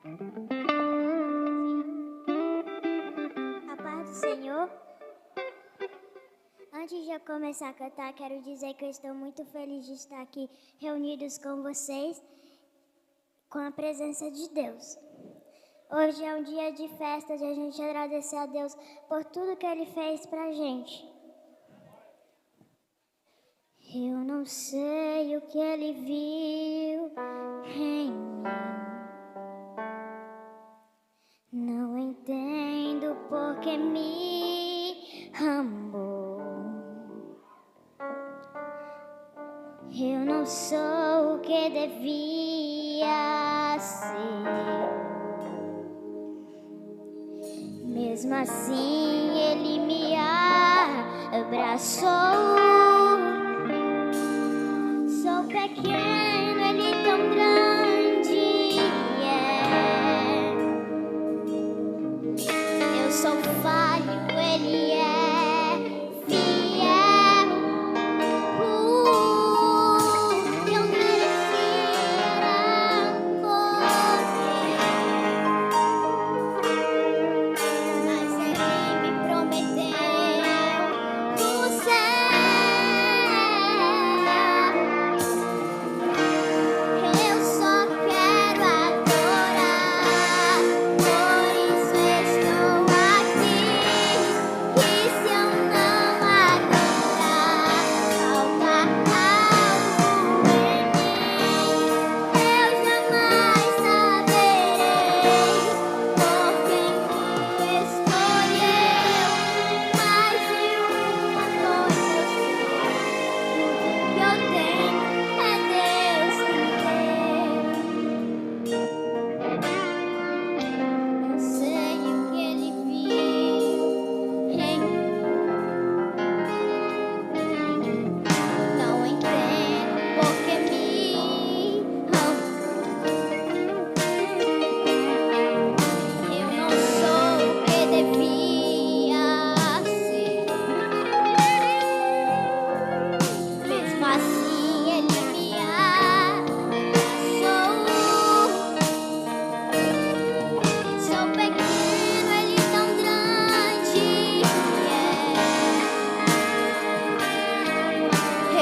A paz do Senhor. Antes de eu começar a cantar, quero dizer que eu estou muito feliz de estar aqui reunidos com vocês, com a presença de Deus. Hoje é um dia de festa, de a gente agradecer a Deus por tudo que Ele fez pra gente. Eu não sei o que Ele viu em mim. Não entendo porque me amou. Eu não sou o que devia ser. Mesmo assim, Ele me abraçou. Sou pequeno, Ele tão grande é. Eu sou falho, Ele é fiel. Eu merecia morrer, mas Ele me prometeu o céu. Eu só quero adorar, por isso estou aqui. E se eu não adorar, falta algo em mim. Eu jamais saberei por quem me escolheu. Mas de uma coisa eu sei, que eu tenho é Deus em Deus. Eu sei o que Ele viu em mim. Não entendo porque me amou. Eu não sou o que devia ser. Mesmo assim, Ele me abraçou. Sou pequeno, Ele tão grande é.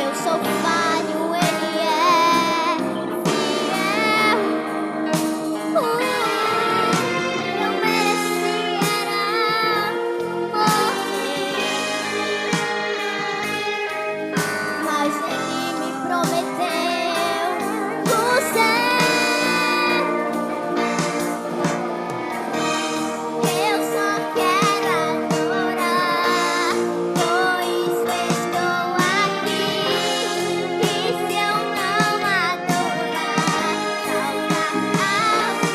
Eu sou falho, Ele é fiel. Eu merecia morrer, mas Ele me prometeu o céu. Eu só quero adorar, por isso estou aqui. E se eu não adorar, falta algo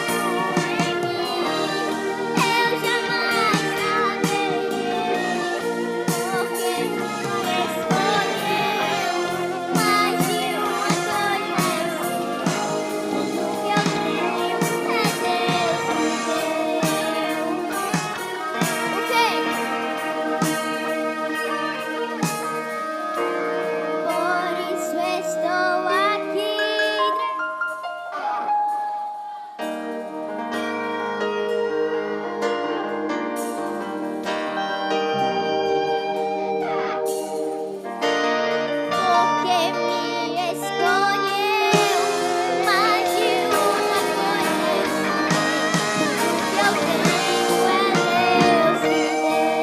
em mim. Eu jamais saberei porque me escolheu. Mas de uma coisa eu sei, que eu tenho é Deus em Deus. O quê? Por isso estou aqui. Porque me escolheu. Mais de uma coisa eu sei, que eu tenho é Deus em Deus.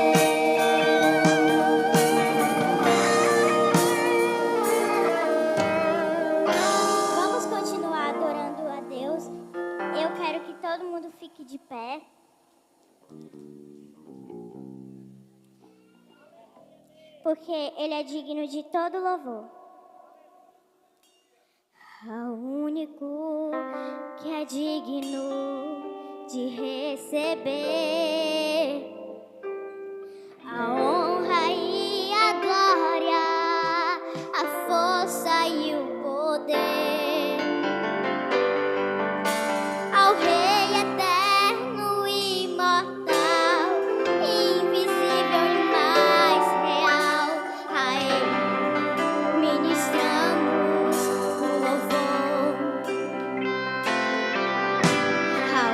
Vamos continuar adorando a Deus. Eu quero que todo mundo fique de pé. Porque Ele é digno de todo louvor. Ao único que é digno de receber a honra e a glória, a força e o poder. Ao Rei eterno e imortal, invisível e mais real, a Ele ministramos o louvor. Ao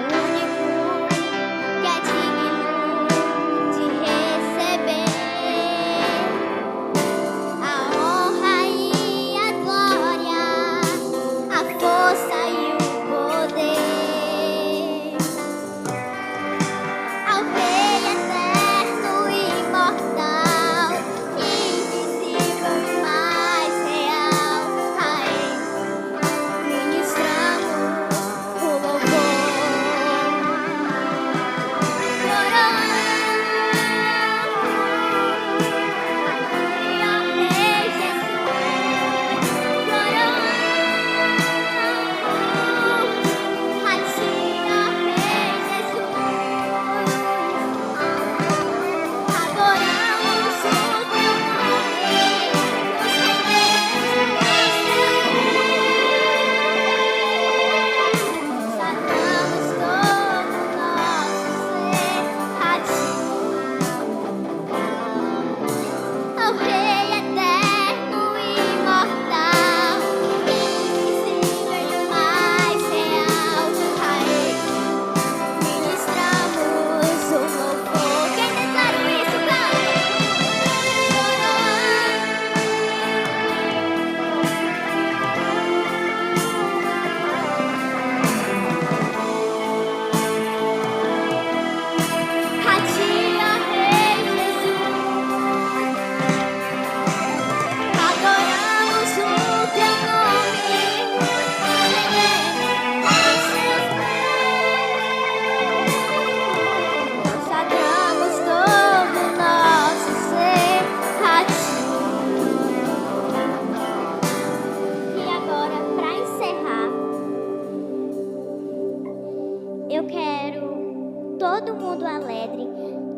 eu quero todo mundo alegre,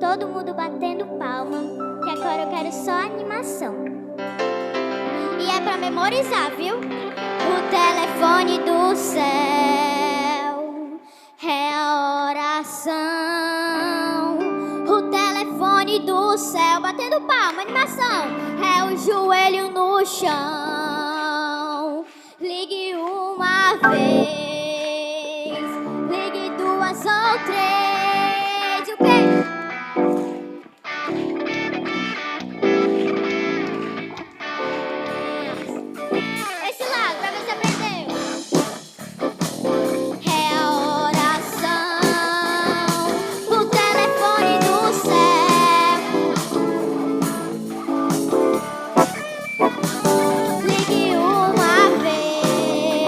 todo mundo batendo palma, que agora eu quero só animação. E é pra memorizar, viu? O telefone do céu é a oração. O telefone do céu, batendo palma, animação. É o joelho no chão. Ligue uma vez, ligue duas ou três. O quê? Esse lado, pra ver se aprendeu. É a oração, o telefone do céu. Ligue uma vez,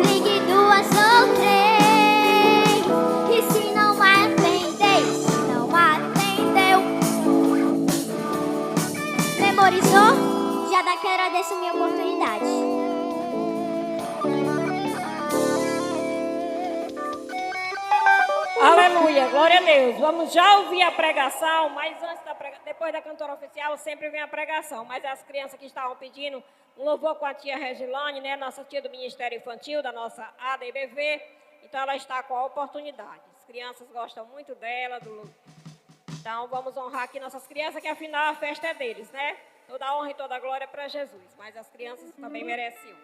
ligue duas ou três. E se não atender, se não atendeu, memorizou? Já dá que agradeço minha oportunidade. Aleluia, glória a Deus. Vamos já ouvir a pregação, mas antes depois da cantora oficial sempre vem a pregação. Mas as crianças que estavam pedindo um louvor com a tia Regilane, né, nossa tia do Ministério Infantil, da nossa ADBV, então ela está com a oportunidade. As crianças gostam muito dela, então vamos honrar aqui nossas crianças, que afinal a festa é deles, né? Toda a honra e toda a glória para Jesus, mas as crianças também mereciam.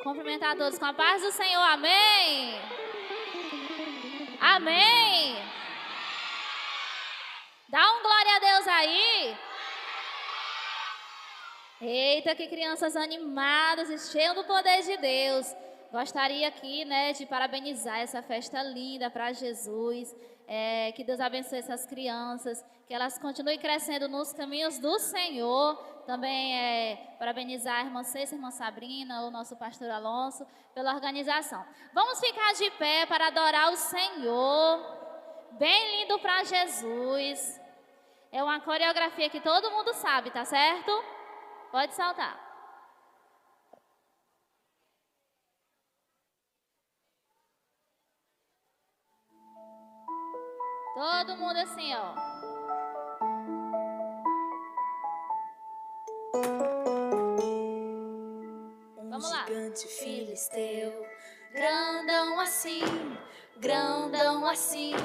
Cumprimentar a todos com a paz do Senhor, amém? Amém? Dá um glória a Deus aí. Eita, que crianças animadas e cheias do poder de Deus. Gostaria aqui, né, de parabenizar essa festa linda para Jesus. Que Deus abençoe essas crianças, que elas continuem crescendo nos caminhos do Senhor. Também parabenizar a irmã Cêcia, a irmã Sabrina, o nosso pastor Alonso, pela organização. Vamos ficar de pé para adorar o Senhor. Bem lindo para Jesus. É uma coreografia que todo mundo sabe, tá certo? Pode saltar. Todo mundo assim, ó. Vamos lá. Gigante filisteu, grandão assim, grandão assim,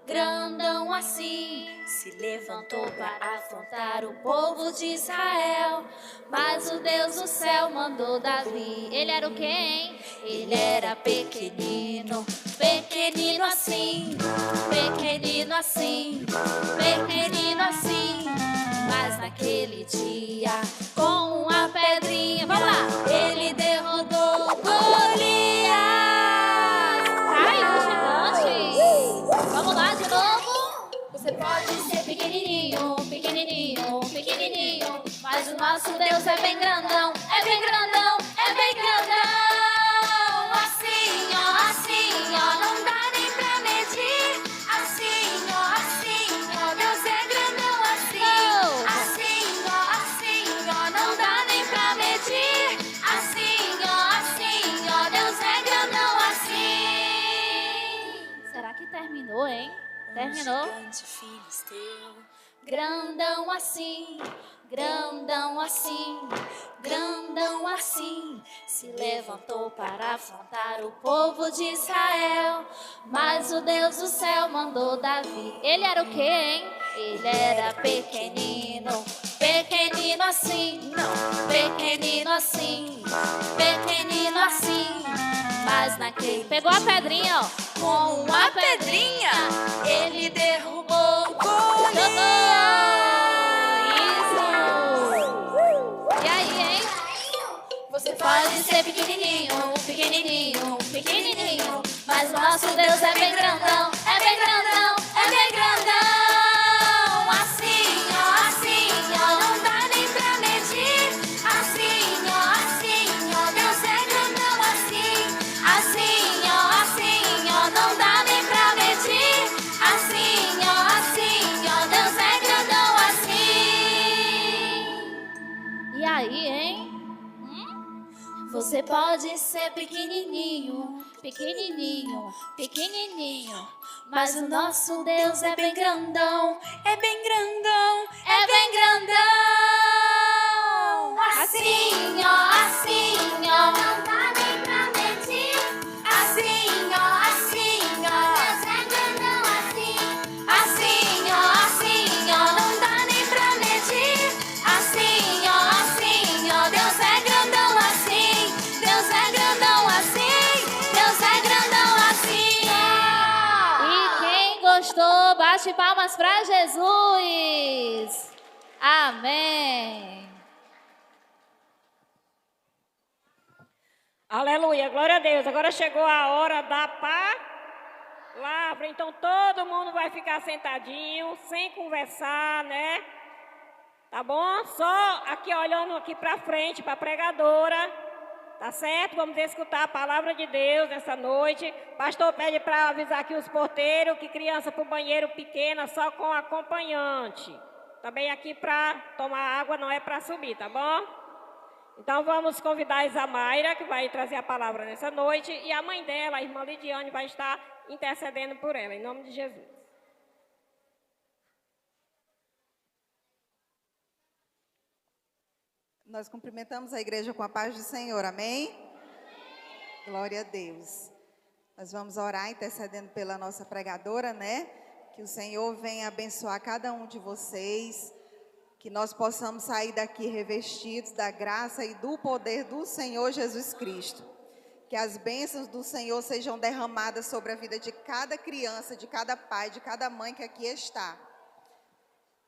grandão assim, se levantou para afrontar o povo de Israel. Mas o Deus do céu mandou Davi. Ele era o quê, hein? Ele era pequenino, pequenino assim, pequenino assim, pequenino assim. Mas naquele dia, com uma pedrinha, vamos lá, ele derrubou Golias. Caiu o gigante. Vamos lá de novo. Você pode ser pequenininho, pequenininho, pequenininho, mas o nosso Deus é bem grandão, é bem grandão, é bem grandão. Assim, ó, não dá nem pra medir. Assim, ó, Deus é grandão assim. Assim, ó, não dá nem pra medir. Assim, ó, Deus é grandão assim. Será que terminou, hein? Terminou? Gigante filisteu, grandão assim, grandão assim, grandão assim, se levantou para afrontar o povo de Israel. Mas o Deus do céu mandou Davi. Ele era o quê, hein? Ele era pequenino, pequenino assim, pequenino assim, pequenino assim. Mas naquele Pegou a pedrinha, ó. com uma pedrinha, ele derrubou Golias. Isso! E aí, hein? Você pode ser pequenininho, pequenininho, pequenininho, mas o nosso Deus é bem grandão, é bem grandão, é bem grandão. Assim, ó, não dá nem pra medir. Assim, ó, Deus é grandão assim. Assim, ó, não dá nem pra medir. Assim, ó, Deus é grandão assim. E aí, hein? Você pode ser pequenininho, pequenininho, pequenininho, mas o nosso Deus é bem grandão, é bem grandão, é bem grandão. Assim, ó, não dá nem pra medir. Assim, ó, Deus é grandão assim. Assim, ó, não dá nem pra medir. Assim, ó, Deus é grandão assim. Deus é grandão assim. Deus é grandão assim. E quem gostou, bate palmas para Jesus. Amém. Aleluia, glória a Deus. Agora chegou a hora da palavra. Então todo mundo vai ficar sentadinho, sem conversar, né? Tá bom? Só aqui olhando aqui para frente, para a pregadora. Tá certo? Vamos escutar a palavra de Deus essa noite. Pastor pede para avisar aqui os porteiros que criança para o banheiro pequena só com acompanhante. Também aqui para tomar água não é para subir, tá bom? Então vamos convidar a Isamayra, que vai trazer a palavra nessa noite, e a mãe dela, a irmã Lidiane, vai estar intercedendo por ela, em nome de Jesus. Nós cumprimentamos a igreja com a paz do Senhor, amém? Glória a Deus. Nós vamos orar intercedendo pela nossa pregadora, né? Que o Senhor venha abençoar cada um de vocês, que nós possamos sair daqui revestidos da graça e do poder do Senhor Jesus Cristo. Que as bênçãos do Senhor sejam derramadas sobre a vida de cada criança, de cada pai, de cada mãe que aqui está.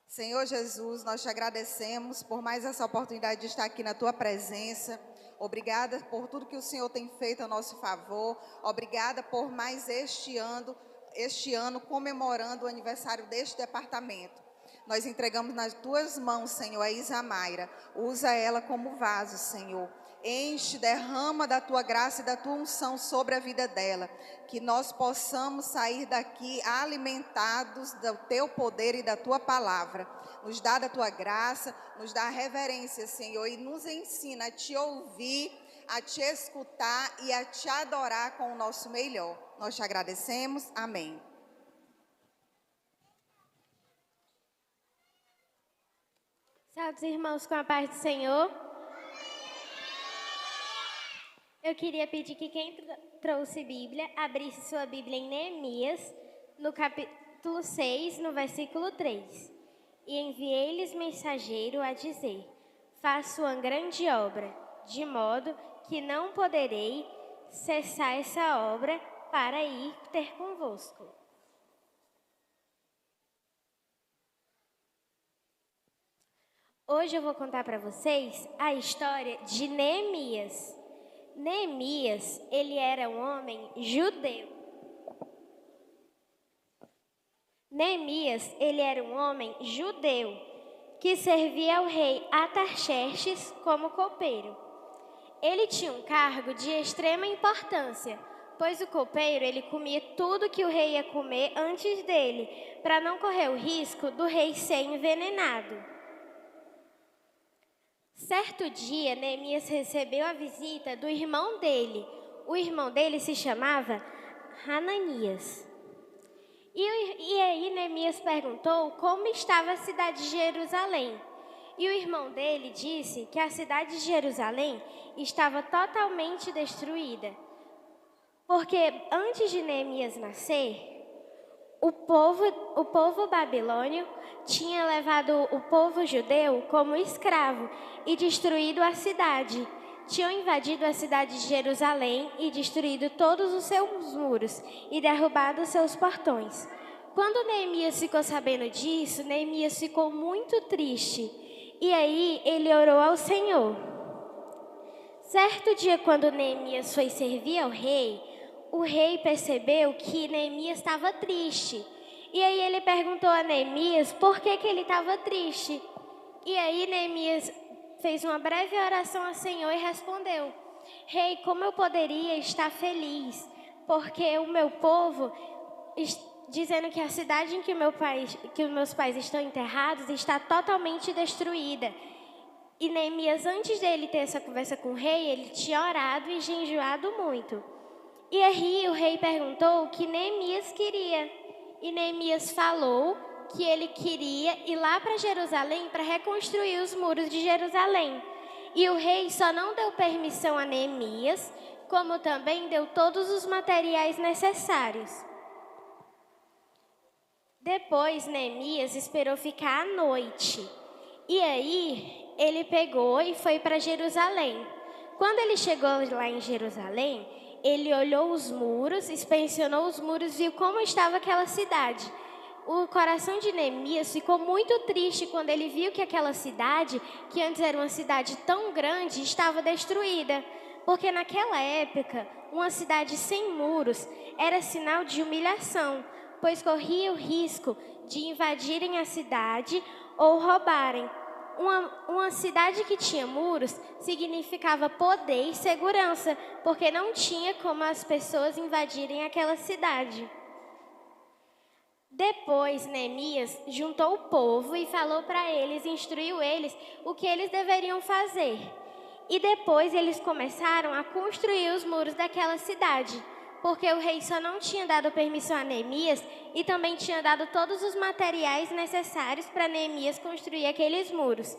Senhor Jesus, nós te agradecemos por mais essa oportunidade de estar aqui na tua presença. Obrigada por tudo que o Senhor tem feito a nosso favor. Obrigada por mais este ano comemorando o aniversário deste departamento. Nós entregamos nas tuas mãos, Senhor, a Isamayra. Usa ela como vaso, Senhor. Enche, derrama da tua graça e da tua unção sobre a vida dela. Que nós possamos sair daqui alimentados do teu poder e da tua palavra. Nos dá da tua graça, nos dá reverência, Senhor, e nos ensina a te ouvir, a te escutar e a te adorar com o nosso melhor. Nós te agradecemos. Amém. Salve, irmãos, com a paz do Senhor. Eu queria pedir que quem trouxe Bíblia, abrisse sua Bíblia em Neemias, no capítulo 6, no versículo 3. E enviei-lhes mensageiro a dizer: faço uma grande obra, de modo que não poderei cessar essa obra para ir ter convosco. Hoje eu vou contar para vocês a história de Neemias. Neemias, ele era um homem judeu. Neemias, ele era um homem judeu que servia ao rei Artaxerxes como copeiro. Ele tinha um cargo de extrema importância, pois o copeiro ele comia tudo que o rei ia comer antes dele, para não correr o risco do rei ser envenenado. Certo dia, Neemias recebeu a visita do irmão dele. O irmão dele se chamava Hananias. E aí Neemias perguntou como estava a cidade de Jerusalém. E o irmão dele disse que a cidade de Jerusalém estava totalmente destruída. Porque antes de Neemias nascer, o povo babilônio tinha levado o povo judeu como escravo e destruído a cidade. Tinham invadido a cidade de Jerusalém e destruído todos os seus muros e derrubado os seus portões. Quando Neemias ficou sabendo disso, Neemias ficou muito triste. E aí ele orou ao Senhor. Certo dia, quando Neemias foi servir ao rei, o rei percebeu que Neemias estava triste. E aí ele perguntou a Neemias por que ele estava triste. E aí Neemias fez uma breve oração ao Senhor e respondeu: Rei, como eu poderia estar feliz? Porque o meu povo, dizendo que a cidade em que os meus pais estão enterrados está totalmente destruída. E Neemias, antes dele ter essa conversa com o rei, ele tinha orado e jejuado muito. E aí o rei perguntou o que Neemias queria. E Neemias falou que ele queria ir lá para Jerusalém para reconstruir os muros de Jerusalém. E o rei só não deu permissão a Neemias, como também deu todos os materiais necessários. Depois, Neemias esperou ficar à noite. E aí, ele pegou e foi para Jerusalém. Quando ele chegou lá em Jerusalém, ele olhou os muros, inspecionou os muros, viu como estava aquela cidade. O coração de Neemias ficou muito triste quando ele viu que aquela cidade, que antes era uma cidade tão grande, estava destruída. Porque naquela época, uma cidade sem muros era sinal de humilhação, pois corria o risco de invadirem a cidade ou roubarem. Uma cidade que tinha muros significava poder e segurança, porque não tinha como as pessoas invadirem aquela cidade. Depois, Neemias juntou o povo e falou para eles, instruiu eles o que eles deveriam fazer. E depois eles começaram a construir os muros daquela cidade, porque o rei só não tinha dado permissão a Neemias e também tinha dado todos os materiais necessários para Neemias construir aqueles muros.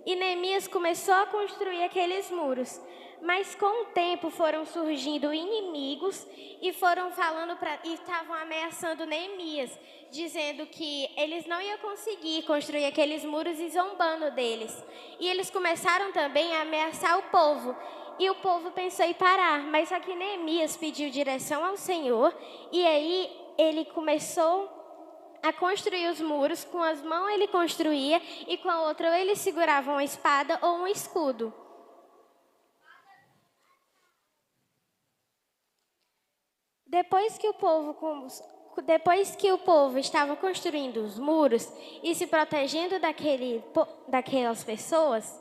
E Neemias começou a construir aqueles muros. Mas com o tempo foram surgindo inimigos e foram falando e estavam ameaçando Neemias, dizendo que eles não iam conseguir construir aqueles muros e zombando deles. E eles começaram também a ameaçar o povo. E o povo pensou em parar, mas só que Neemias pediu direção ao Senhor, e aí ele começou a construir os muros. Com as mãos ele construía, e com a outra ou ele segurava uma espada ou um escudo. Depois que o povo estava construindo os muros e se protegendo daquelas pessoas,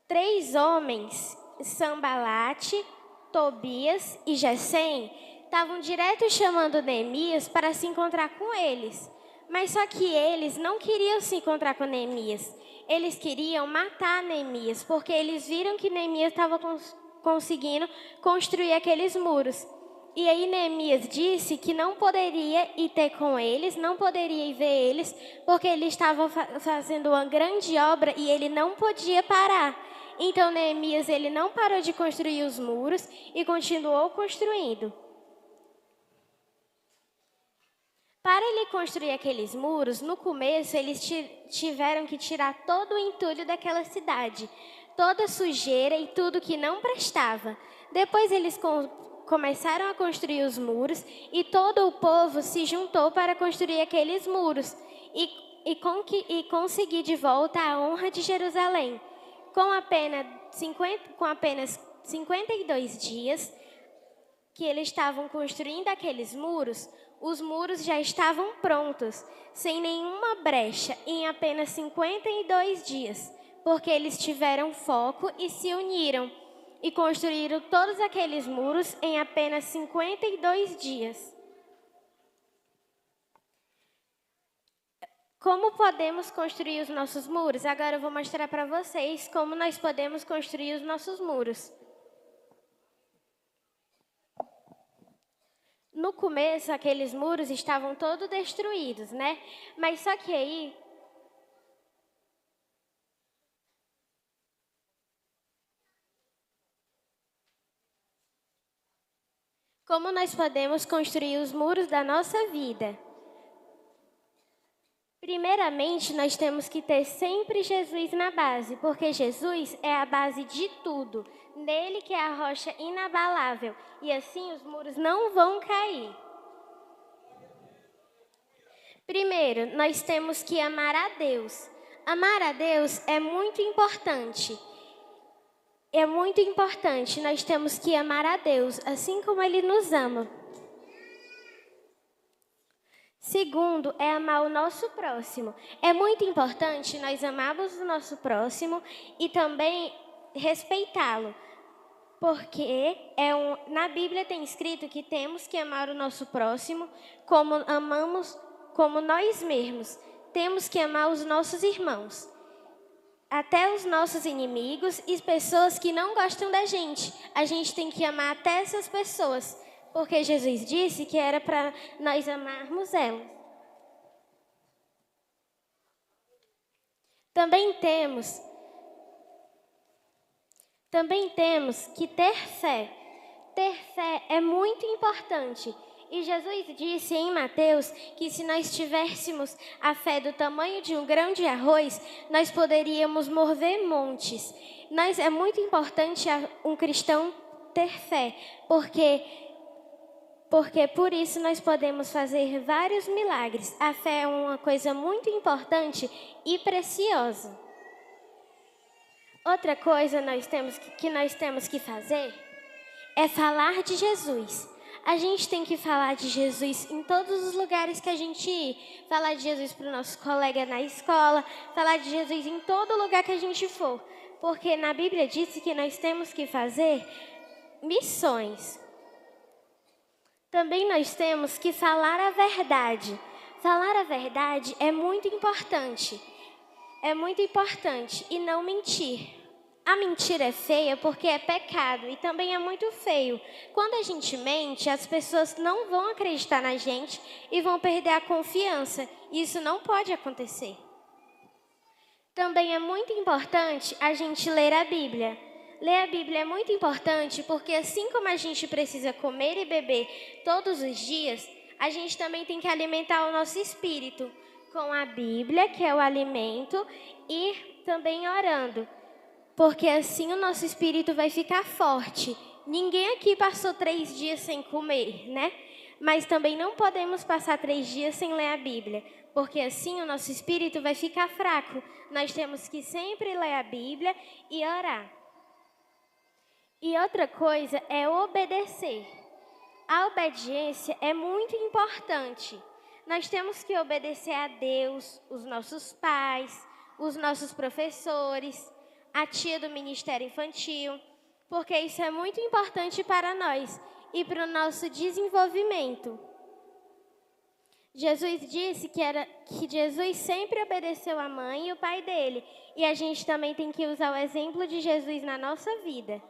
3 homens, Sambalate, Tobias e Gesem, estavam direto chamando Neemias para se encontrar com eles. Mas só que eles não queriam se encontrar com Neemias. Eles queriam matar Neemias, porque eles viram que Neemias estava conseguindo construir aqueles muros. E aí Neemias disse que não poderia ir ter com eles, não poderia ir ver eles, porque ele estava fazendo uma grande obra e ele não podia parar. Então Neemias ele não parou de construir os muros e continuou construindo. Para ele construir aqueles muros, no começo eles tiveram que tirar todo o entulho daquela cidade, toda a sujeira e tudo que não prestava. Depois eles começaram a construir os muros e todo o povo se juntou para construir aqueles muros e conseguir de volta a honra de Jerusalém. Com apenas 52 dias que eles estavam construindo aqueles muros, os muros já estavam prontos, sem nenhuma brecha, em apenas 52 dias, porque eles tiveram foco e se uniram e construíram todos aqueles muros em apenas 52 dias. Como podemos construir os nossos muros? Agora eu vou mostrar para vocês como nós podemos construir os nossos muros. No começo, aqueles muros estavam todos destruídos, né? Mas só que aí como nós podemos construir os muros da nossa vida? Primeiramente, nós temos que ter sempre Jesus na base, porque Jesus é a base de tudo. Nele que é a rocha inabalável, e assim os muros não vão cair. Primeiro, nós temos que amar a Deus. Amar a Deus é muito importante. É muito importante, nós temos que amar a Deus, assim como Ele nos ama. Segundo, é amar o nosso próximo. É muito importante nós amarmos o nosso próximo e também respeitá-lo. Porque na Bíblia tem escrito que temos que amar o nosso próximo como nós mesmos. Temos que amar os nossos irmãos. até os nossos inimigos e pessoas que não gostam da gente. A gente tem que amar até essas pessoas, porque Jesus disse que era para nós amarmos elas. Também temos que ter fé. Ter fé é muito importante. E Jesus disse em Mateus que se nós tivéssemos a fé do tamanho de um grão de arroz, nós poderíamos mover montes. É muito importante um cristão ter fé, porque por isso nós podemos fazer vários milagres. A fé é uma coisa muito importante e preciosa. Outra coisa que nós temos que fazer é falar de Jesus. A gente tem que falar de Jesus em todos os lugares que a gente ir. Falar de Jesus para o nosso colega na escola, falar de Jesus em todo lugar que a gente for. Porque na Bíblia diz que nós temos que fazer missões. Também nós temos que falar a verdade. Falar a verdade é muito importante. É muito importante e não mentir. A mentira é feia porque é pecado e também é muito feio. Quando a gente mente, as pessoas não vão acreditar na gente e vão perder a confiança. Isso não pode acontecer. Também é muito importante a gente ler a Bíblia. Ler a Bíblia é muito importante porque assim como a gente precisa comer e beber todos os dias, a gente também tem que alimentar o nosso espírito com a Bíblia, que é o alimento, e também orando. Porque assim o nosso espírito vai ficar forte. Ninguém aqui passou 3 dias sem comer, né? Mas também não podemos passar 3 dias sem ler a Bíblia, porque assim o nosso espírito vai ficar fraco. Nós temos que sempre ler a Bíblia e orar. E outra coisa é obedecer. A obediência é muito importante. Nós temos que obedecer a Deus, os nossos pais, os nossos professores, a tia do Ministério Infantil, porque isso é muito importante para nós e para o nosso desenvolvimento. Jesus disse que Jesus sempre obedeceu a mãe e o pai dele, e a gente também tem que usar o exemplo de Jesus na nossa vida,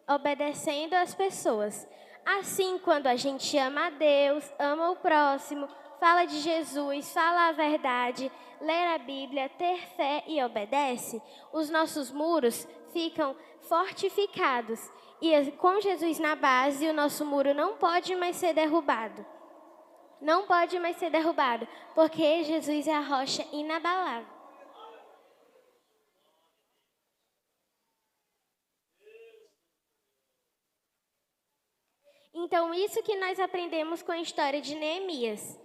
obedecendo as pessoas. Assim, quando a gente ama a Deus, ama o próximo, fala de Jesus, fala a verdade, ler a Bíblia, ter fé e obedece, os nossos muros ficam fortificados. E com Jesus na base, o nosso muro não pode mais ser derrubado. Não pode mais ser derrubado, porque Jesus é a rocha inabalável. Então, isso que nós aprendemos com a história de Neemias.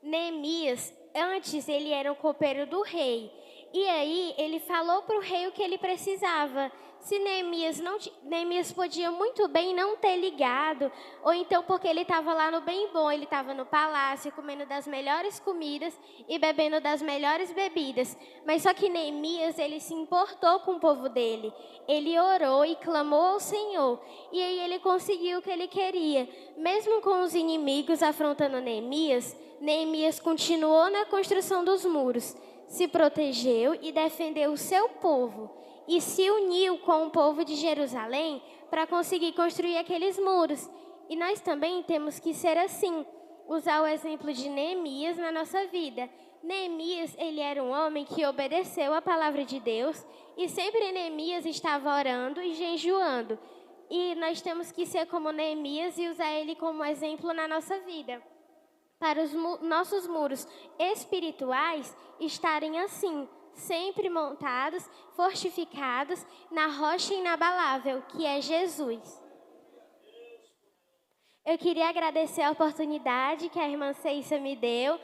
Neemias, antes ele era um copeiro do rei. E aí ele falou para o rei o que ele precisava. Se Neemias podia muito bem não ter ligado, ou então porque ele estava lá no bem bom, ele estava no palácio, comendo das melhores comidas e bebendo das melhores bebidas. Mas só que Neemias, ele se importou com o povo dele. Ele orou e clamou ao Senhor. E aí ele conseguiu o que ele queria. Mesmo com os inimigos afrontando Neemias, Neemias continuou na construção dos muros, se protegeu e defendeu o seu povo. E se uniu com o povo de Jerusalém para conseguir construir aqueles muros. E nós também temos que ser assim, usar o exemplo de Neemias na nossa vida. Neemias, ele era um homem que obedeceu a palavra de Deus e sempre Neemias estava orando e jejuando. E nós temos que ser como Neemias e usar ele como exemplo na nossa vida. Para os nossos muros espirituais estarem assim, sempre montados, fortificados na rocha inabalável, que é Jesus. Eu queria agradecer a oportunidade que a irmã Ceissa me deu,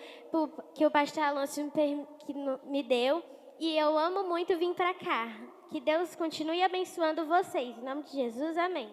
que o pastor Alonso me deu, e eu amo muito vir para cá. Que Deus continue abençoando vocês. Em nome de Jesus, amém.